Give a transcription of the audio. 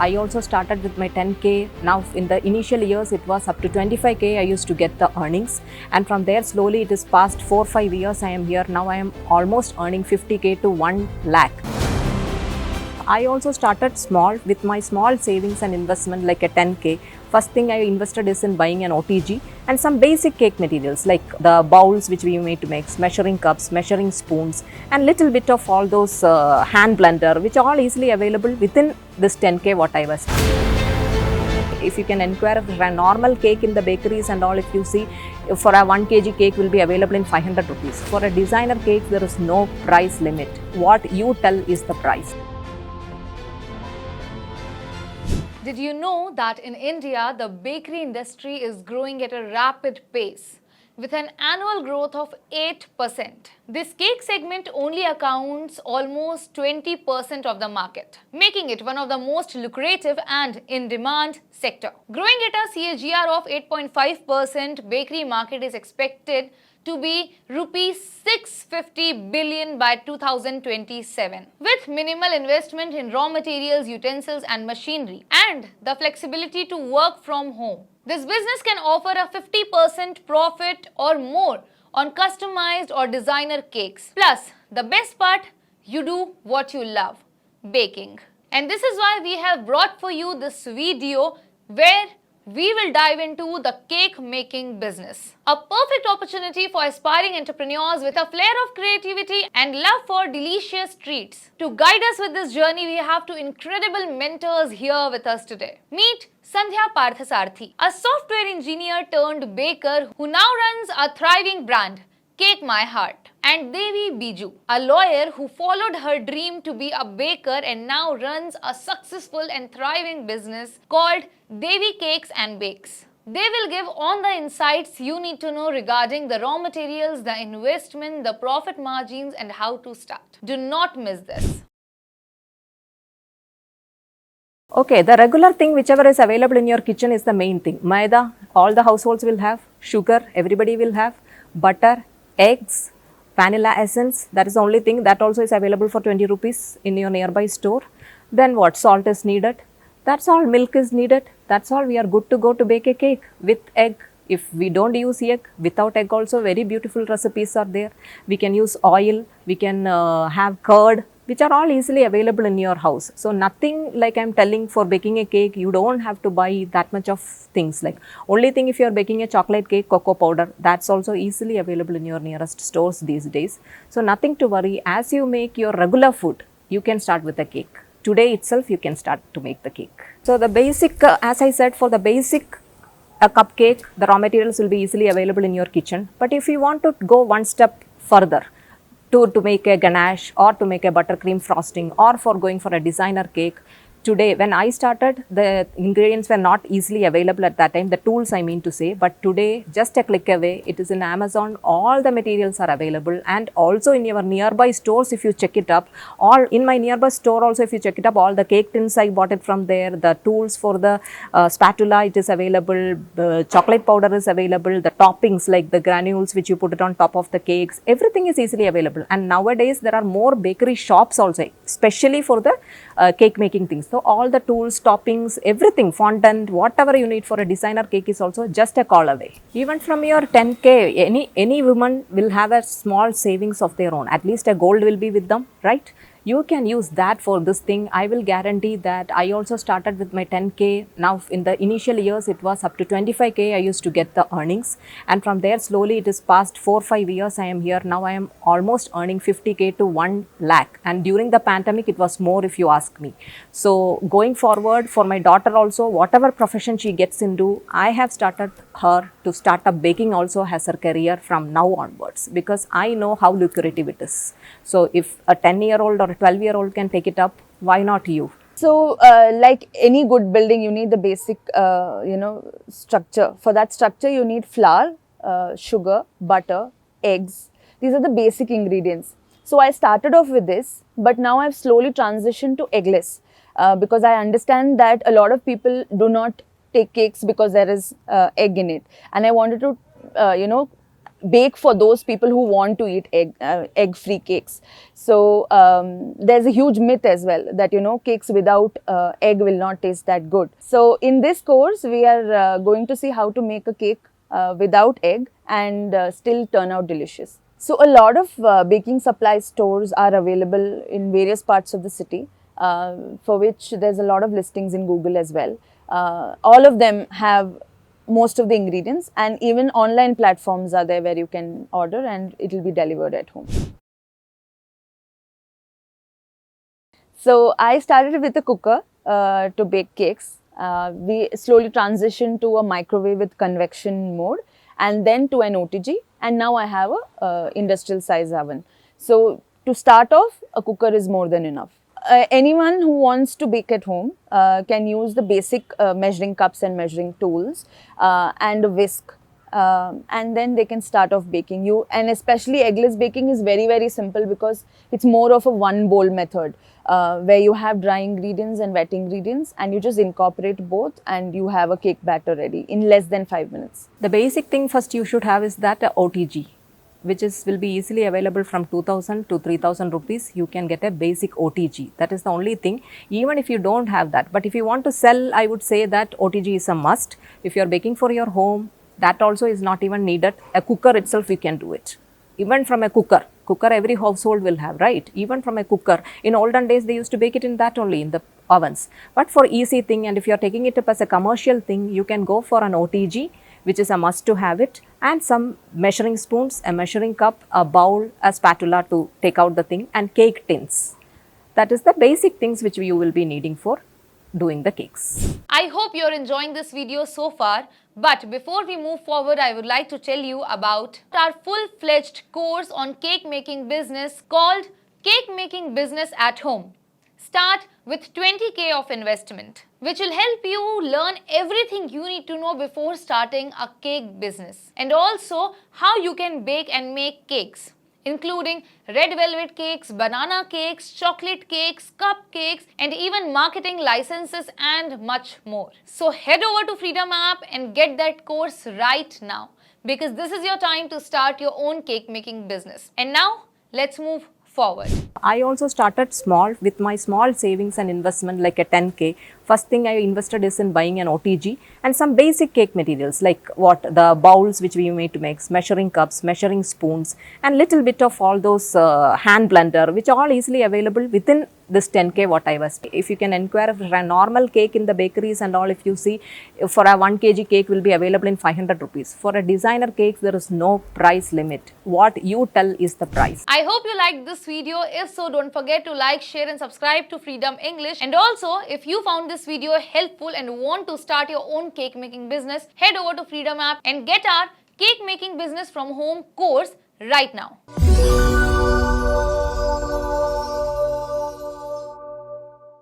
I also started with my 10K. Now in the initial years it was up to 25K I used to get the earnings, and from there slowly it is past 4-5 years I am here. Now I am almost earning 50K to 1 lakh. I also started small with my small savings and investment like a 10K. First thing I invested is in buying an OTG and some basic cake materials like the bowls which we made to make, measuring cups, measuring spoons, and little bit of all those hand blender which are all easily available within this 10K what I was. If you can inquire for a normal cake in the bakeries and all, if you see for a 1 kg cake will be available in 500 rupees. For a designer cake there is no price limit. What you tell is the price. Did you know that in India, the bakery industry is growing at a rapid pace with an annual growth of 8%? This cake segment only accounts almost 20% of the market, making it one of the most lucrative and in-demand sector. Growing at a CAGR of 8.5%, bakery market is expected to be rupees 650 billion by 2027. With minimal investment in raw materials, utensils and machinery and the flexibility to work from home, this business can offer a 50% profit or more on customized or designer cakes. Plus, the best part, you do what you love, baking. And this is why we have brought for you this video where we will dive into the cake making business. A perfect opportunity for aspiring entrepreneurs with a flair of creativity and love for delicious treats. To guide us with this journey, we have two incredible mentors here with us today. Meet Sandhya Parthasarthi, a software engineer turned baker who now runs a thriving brand, Cake My Heart, and Devi Biju, a lawyer who followed her dream to be a baker and now runs a successful and thriving business called Devi Cakes and Bakes. They will give on the insights you need to know regarding the raw materials, the investment, the profit margins and how to start. Do not miss this. Okay, the regular thing whichever is available in your kitchen is the main thing. Maida, all the households will have. Sugar, everybody will have. Butter, eggs, vanilla essence, that is the only thing. That also is available for 20 rupees in your nearby store. Then what? Salt is needed. That's all. Milk is needed. That's all. We are good to go to bake a cake with egg. If we don't use egg, without egg also very beautiful recipes are there. We can use oil, we can have curd, which are all easily available in your house. So nothing like I'm telling for baking a cake, you don't have to buy that much of things. Like only thing if you're baking a chocolate cake, cocoa powder, that's also easily available in your nearest stores these days. So nothing to worry. As you make your regular food, you can start with a cake. Today itself you can start to make the cake. So the basic, as I said, for the basic a cupcake, the raw materials will be easily available in your kitchen. But if you want to go one step further, to make a ganache or to make a buttercream frosting or for going for a designer cake, today when I started, the ingredients were not easily available at that time, the tools I mean to say, but today just a click away, it is in Amazon, all the materials are available, and also in your nearby stores if you check it up, all in my nearby store also if you check it up, all the cake tins I bought it from there, the tools for the spatula it is available, the chocolate powder is available, the toppings like the granules which you put it on top of the cakes, everything is easily available. And nowadays there are more bakery shops also, especially for the cake making things. So all the tools, toppings, everything, fondant, whatever you need for a designer cake is also just a call away. Even from your 10K, any woman will have a small savings of their own. At least a gold will be with them, right? You can use that for this thing. I will guarantee that. I also started with my 10K. Now in the initial years it was up to 25K I used to get the earnings, and from there slowly it is past 4-5 years I am here. Now I am almost earning 50K to 1 lakh, and during the pandemic it was more if you ask me. So going forward for my daughter also, whatever profession she gets into, I have started her to start up baking also as her career from now onwards, because I know how lucrative it is. So if a 10-year-old or a 12-year-old can take it up, why not you? So like any good building, you need the basic, structure. For that structure, you need flour, sugar, butter, eggs. These are the basic ingredients. So I started off with this, but now I've slowly transitioned to eggless because I understand that a lot of people do not take cakes because there is egg in it. And I wanted to, bake for those people who want to eat egg-free cakes. So there's a huge myth as well that, cakes without egg will not taste that good. So in this course, we are going to see how to make a cake without egg and still turn out delicious. So a lot of baking supply stores are available in various parts of the city, for which there's a lot of listings in Google as well. All of them have most of the ingredients, and even online platforms are there where you can order and it will be delivered at home. So I started with a cooker to bake cakes. We slowly transitioned to a microwave with convection mode, and then to an OTG, and now I have a industrial size oven. So to start off, a cooker is more than enough. Anyone who wants to bake at home can use the basic measuring cups and measuring tools and a whisk, and then they can start off baking. And especially eggless baking is very, very simple because it's more of a one bowl method where you have dry ingredients and wet ingredients, and you just incorporate both and you have a cake batter ready in less than 5 minutes. The basic thing first you should have is that OTG, which will be easily available from 2000 to 3000 rupees. You can get a basic OTG. That is the only thing, even if you don't have that. But if you want to sell, I would say that OTG is a must. If you are baking for your home, that also is not even needed. A cooker itself, you can do it. Even from a cooker every household will have, right? Even from a cooker. In olden days, they used to bake it in that only, in the ovens. But for easy thing, and if you are taking it up as a commercial thing, you can go for an OTG, which is a must to have it, and some measuring spoons, a measuring cup, a bowl, a spatula to take out the thing, and cake tins. That is the basic things which you will be needing for doing the cakes. I hope you're enjoying this video so far. But before we move forward, I would like to tell you about our full-fledged course on cake making business called Cake Making Business at Home. Start with 20k of investment, which will help you learn everything you need to know before starting a cake business, and also how you can bake and make cakes, including red velvet cakes, banana cakes, chocolate cakes, cupcakes, and even marketing licenses and much more. So head over to Freedom app and get that course right now, because this is your time to start your own cake making business. And now let's move forward. I also started small with my small savings and investment like a 10k. First thing I invested is in buying an OTG and some basic cake materials like the bowls which we made to make, measuring cups, measuring spoons, and little bit of all those hand blender, which are all easily available within this 10k what I was. If you can inquire for a normal cake in the bakeries and all, if you see, for a 1 kg cake will be available in 500 rupees. For a designer cake, there is no price limit. What you tell is the price. I hope you liked this video. If so, don't forget to like, share and subscribe to Freedom English. And also, if you found this video helpful and want to start your own cake making business, head over to Freedom app and get our Cake Making Business from Home course right now.